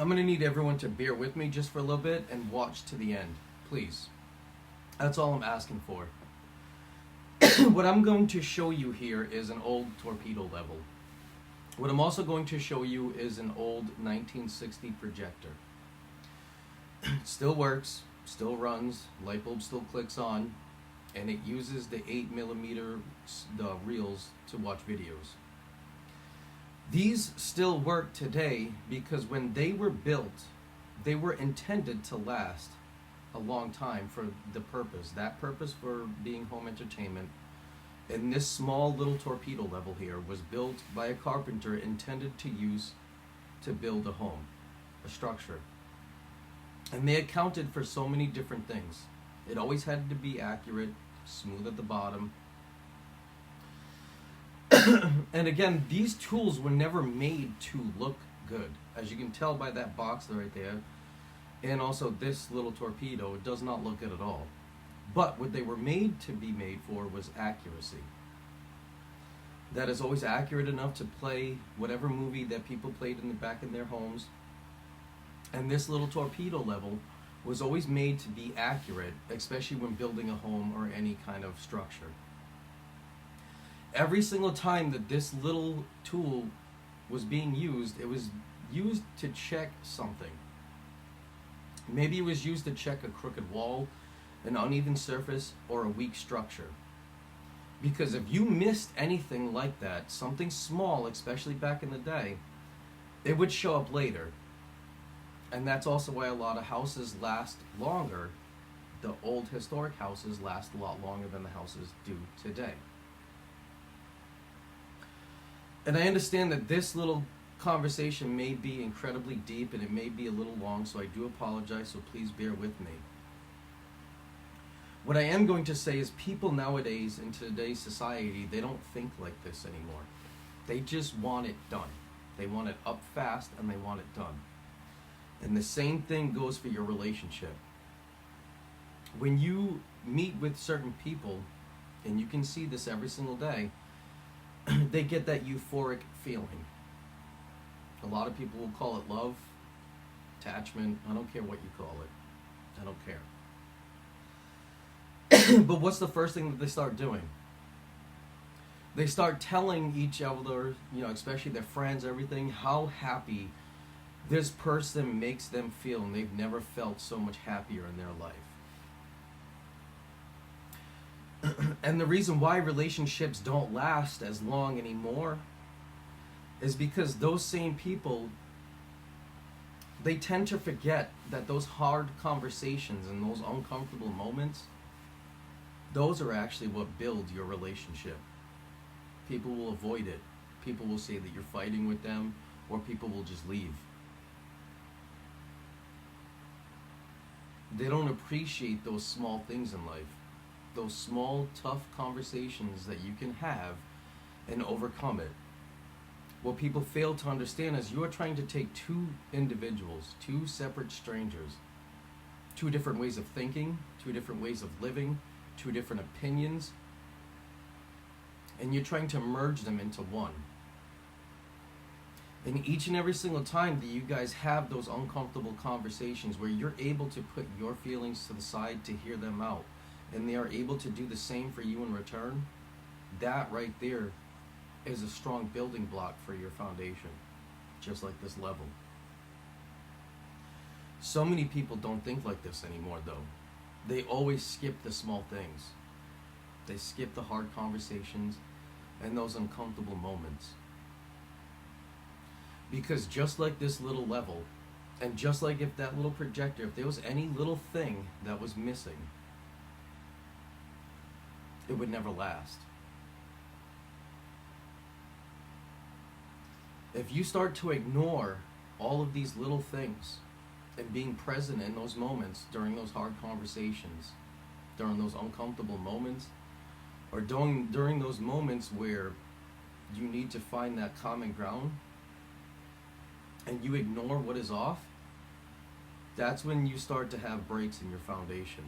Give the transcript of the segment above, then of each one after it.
I'm going to need everyone to bear with me just for a little bit and watch to the end, please. That's all I'm asking for. What I'm going to show you here is an old torpedo level. What I'm also going to show you is an old 1960 projector. It still works, still runs, light bulb still clicks on, and it uses the 8mm reels to watch videos. These still work today because when they were built, they were intended to last a long time for the purpose. That purpose for being home entertainment. And this small little torpedo level here was built by a carpenter intended to use to build a home, a structure. And they accounted for so many different things. It always had to be accurate, smooth at the bottom. And again, these tools were never made to look good. As you can tell by that box right there, and also this little torpedo, it does not look good at all. But what they were made to be made for was accuracy. That is always accurate enough to play whatever movie that people played in the back in their homes. And this little torpedo level was always made to be accurate, especially when building a home or any kind of structure. Every single time that this little tool was being used, it was used to check something. Maybe it was used to check a crooked wall, an uneven surface, or a weak structure. Because if you missed anything like that, something small, especially back in the day, it would show up later. And that's also why a lot of houses last longer. The old historic houses last a lot longer than the houses do today. And I understand that this little conversation may be incredibly deep and it may be a little long, so I do apologize, so please bear with me. What I am going to say is people nowadays in today's society, they don't think like this anymore. They just want it done. They want it up fast and they want it done. And the same thing goes for your relationship. When you meet with certain people, and you can see this every single day, they get that euphoric feeling. A lot of people will call it love, attachment. I don't care what you call it. I don't care. But what's the first thing that they start doing? They start telling each other, especially their friends, everything, how happy this person makes them feel, and they've never felt so much happier in their life. And the reason why relationships don't last as long anymore is because those same people, they tend to forget that those hard conversations and those uncomfortable moments, those are actually what build your relationship. People will avoid it. People will say that you're fighting with them, or people will just leave. They don't appreciate those small things in life. Those small, tough conversations that you can have and overcome it. What people fail to understand is you are trying to take two individuals, two separate strangers, two different ways of thinking, two different ways of living, two different opinions, and you're trying to merge them into one. And each and every single time that you guys have those uncomfortable conversations where you're able to put your feelings to the side to hear them out, and they are able to do the same for you in return, that right there is a strong building block for your foundation, just like this level. So many people don't think like this anymore, though. They always skip the small things. They skip the hard conversations and those uncomfortable moments. Because just like this little level, and just like if that little projector, if there was any little thing that was missing, it would never last. If you start to ignore all of these little things and being present in those moments during those hard conversations, during those uncomfortable moments, or during those moments where you need to find that common ground, and you ignore what is off, that's when you start to have breaks in your foundation.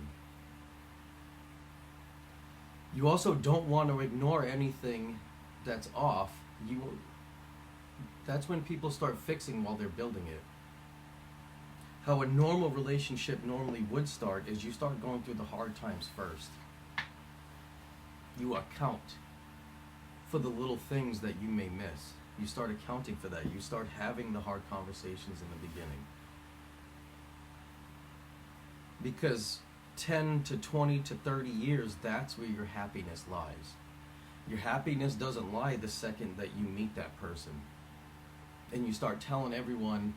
You also don't want to ignore anything that's off. That's when people start fixing while they're building it. How a normal relationship normally would start is you start going through the hard times first. You account for the little things that you may miss. You start accounting for that. You start having the hard conversations in the beginning. Because 10 to 20 to 30 years, that's where your happiness lies. Your happiness doesn't lie the second that you meet that person. And you start telling everyone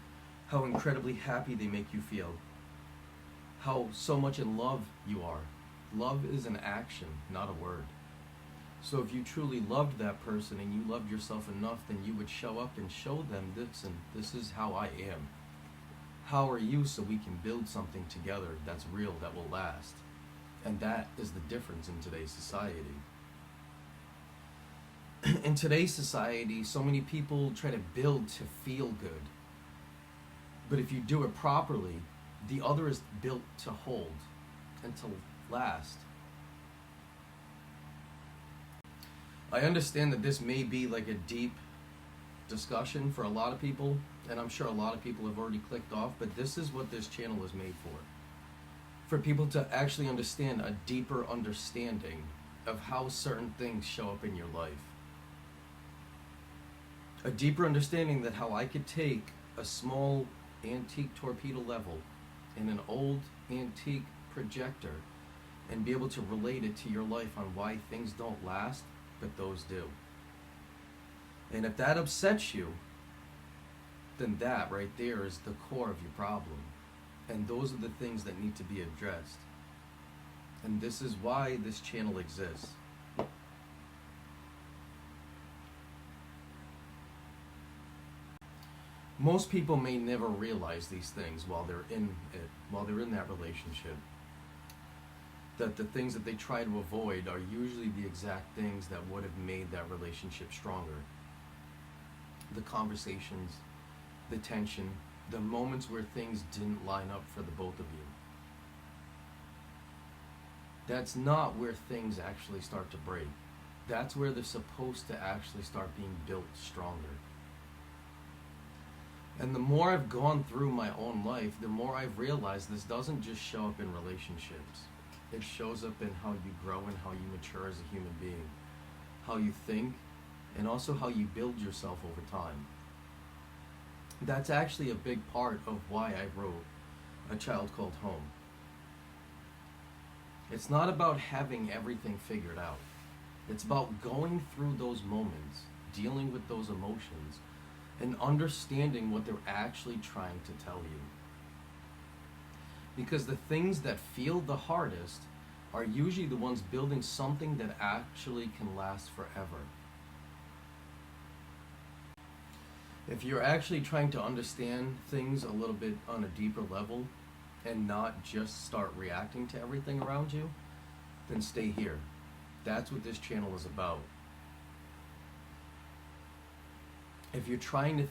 how incredibly happy they make you feel. How so much in love you are. Love is an action, not a word. So if you truly loved that person and you loved yourself enough, then you would show up and show them this, and this is how I am. How are you, so we can build something together that's real, that will last. And that is the difference in today's society. In today's society, so many people try to build to feel good. But if you do it properly, the other is built to hold and to last. I understand that this may be like a deep discussion for a lot of people, and I'm sure a lot of people have already clicked off, but this is what this channel is made for. For people to actually understand a deeper understanding of how certain things show up in your life. A deeper understanding that how I could take a small antique torpedo level in an old antique projector and be able to relate it to your life on why things don't last, but those do. And if that upsets you, then that right there is the core of your problem. And those are the things that need to be addressed. And this is why this channel exists. Most people may never realize these things while they're in it, while they're in that relationship. That the things that they try to avoid are usually the exact things that would have made that relationship stronger. The conversations, the tension, the moments where things didn't line up for the both of you. That's not where things actually start to break. That's where they're supposed to actually start being built stronger. And the more I've gone through my own life, the more I've realized this doesn't just show up in relationships. It shows up in how you grow and how you mature as a human being. How you think, and also how you build yourself over time. That's actually a big part of why I wrote A Child Called Home. It's not about having everything figured out. It's about going through those moments, dealing with those emotions, and understanding what they're actually trying to tell you. Because the things that feel the hardest are usually the ones building something that actually can last forever. If you're actually trying to understand things a little bit on a deeper level and not just start reacting to everything around you, then stay here. That's what this channel is about. If you're trying to